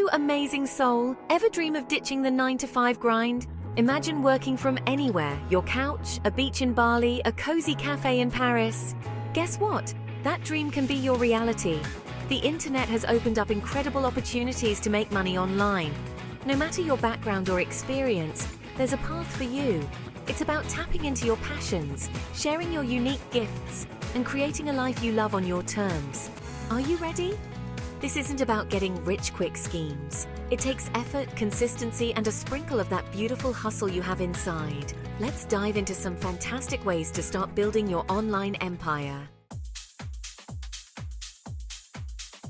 You amazing soul, ever dream of ditching the 9-to-5 grind? Imagine working from anywhere, your couch, a beach in Bali, a cozy cafe in Paris. Guess what? That dream can be your reality. The internet has opened up incredible opportunities to make money online. No matter your background or experience, there's a path for you. It's about tapping into your passions, sharing your unique gifts, and creating a life you love on your terms. Are you ready? This isn't about getting rich-quick schemes. It takes effort, consistency, and a sprinkle of that beautiful hustle you have inside. Let's dive into some fantastic ways to start building your online empire.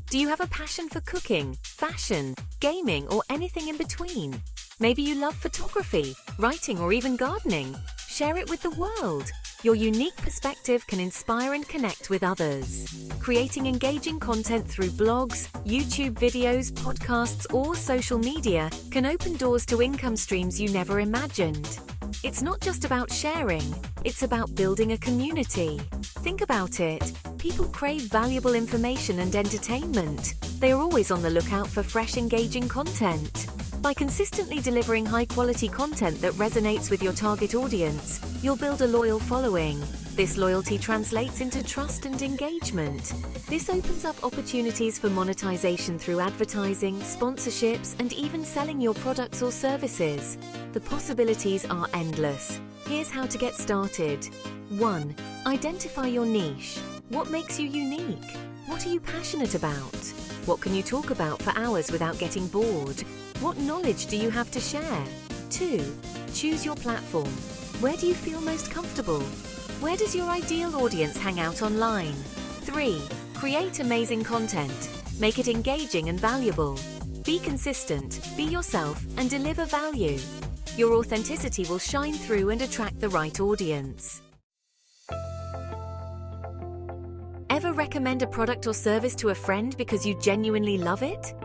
Do you have a passion for cooking, fashion, gaming, or anything in between? Maybe you love photography, writing, or even gardening. Share it with the world. Your unique perspective can inspire and connect with others. Creating engaging content through blogs, YouTube videos, podcasts, or social media can open doors to income streams you never imagined. It's not just about sharing, it's about building a community. Think about it. People crave valuable information and entertainment. They are always on the lookout for fresh, engaging content. By consistently delivering high-quality content that resonates with your target audience, you'll build a loyal following. This loyalty translates into trust and engagement. This opens up opportunities for monetization through advertising, sponsorships, and even selling your products or services. The possibilities are endless. Here's how to get started. 1. Identify your niche. What makes you unique? What are you passionate about? What can you talk about for hours without getting bored? What knowledge do you have to share? 2. Choose your platform. Where do you feel most comfortable? Where does your ideal audience hang out online? 3. Create amazing content. Make it engaging and valuable. Be consistent, be yourself, and deliver value. Your authenticity will shine through and attract the right audience. Ever recommend a product or service to a friend because you genuinely love it?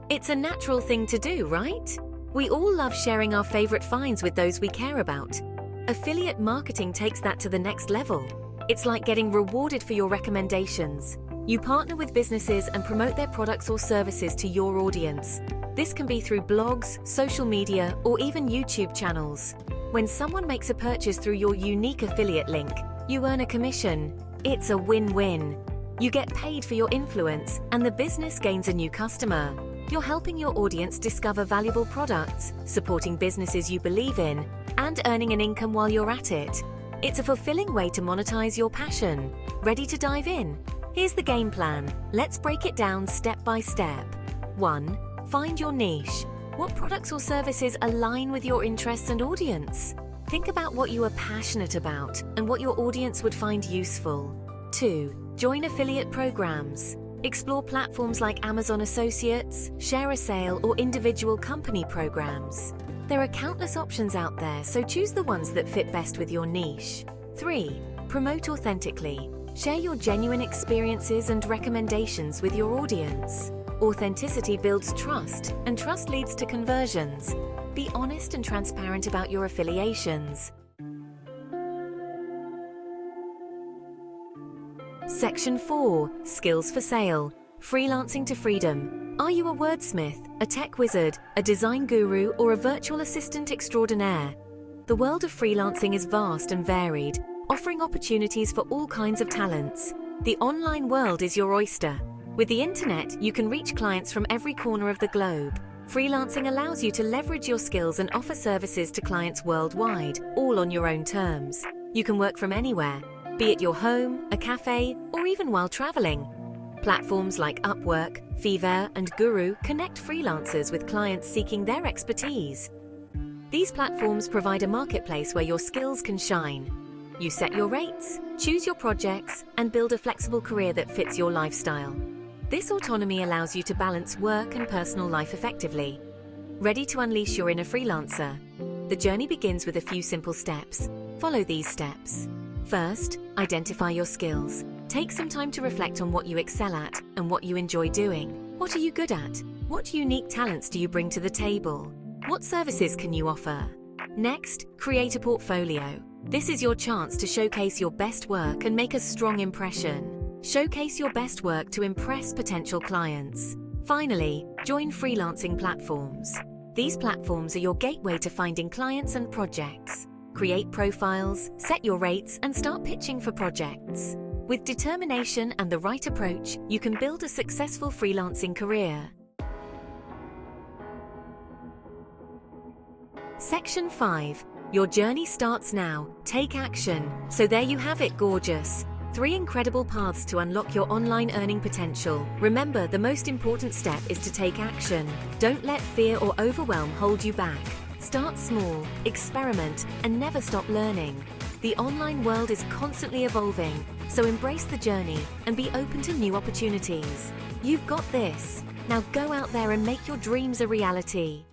It's a natural thing to do, right? We all love sharing our favorite finds with those we care about. Affiliate marketing takes that to the next level. It's like getting rewarded for your recommendations. You partner with businesses and promote their products or services to your audience. This can be through blogs, social media, or even YouTube channels. When someone makes a purchase through your unique affiliate link, you earn a commission. It's a win-win. You get paid for your influence, and the business gains a new customer. You're helping your audience discover valuable products, supporting businesses you believe in, and earning an income while you're at it. It's a fulfilling way to monetize your passion. Ready to dive in? Here's the game plan. Let's break it down step by step. 1. Find your niche. What products or services align with your interests and audience? Think about what you are passionate about and what your audience would find useful. 2. Join affiliate programs. Explore platforms like Amazon Associates, Share a Sale, or individual company programs. There are countless options out there, so choose the ones that fit best with your niche. 3. Promote authentically. Share your genuine experiences and recommendations with your audience. Authenticity builds trust, and trust leads to conversions. Be honest and transparent about your affiliations. Section 4. Skills for Sale. Freelancing to freedom. Are you a wordsmith, a tech wizard, a design guru, or a virtual assistant extraordinaire? The world of freelancing is vast and varied, offering opportunities for all kinds of talents. The online world is your oyster. With the internet, you can reach clients from every corner of the globe. Freelancing allows you to leverage your skills and offer services to clients worldwide, all on your own terms. You can work from anywhere, be it your home, a cafe, or even while traveling. Platforms like Upwork, Fiverr, and Guru connect freelancers with clients seeking their expertise. These platforms provide a marketplace where your skills can shine. You set your rates, choose your projects, and build a flexible career that fits your lifestyle. This autonomy allows you to balance work and personal life effectively. Ready to unleash your inner freelancer? The journey begins with a few simple steps. Follow these steps. First, identify your skills. Take some time to reflect on what you excel at and what you enjoy doing. What are you good at? What unique talents do you bring to the table? What services can you offer? Next, create a portfolio. This is your chance to showcase your best work and make a strong impression. Showcase your best work to impress potential clients. Finally, join freelancing platforms. These platforms are your gateway to finding clients and projects. Create profiles, set your rates, and start pitching for projects. With determination and the right approach, you can build a successful freelancing career. Section 5. Your journey starts now. Take action. So there you have it, gorgeous. 3 incredible paths to unlock your online earning potential. Remember, the most important step is to take action. Don't let fear or overwhelm hold you back. Start small, experiment, and never stop learning. The online world is constantly evolving, so embrace the journey and be open to new opportunities. You've got this. Now go out there and make your dreams a reality.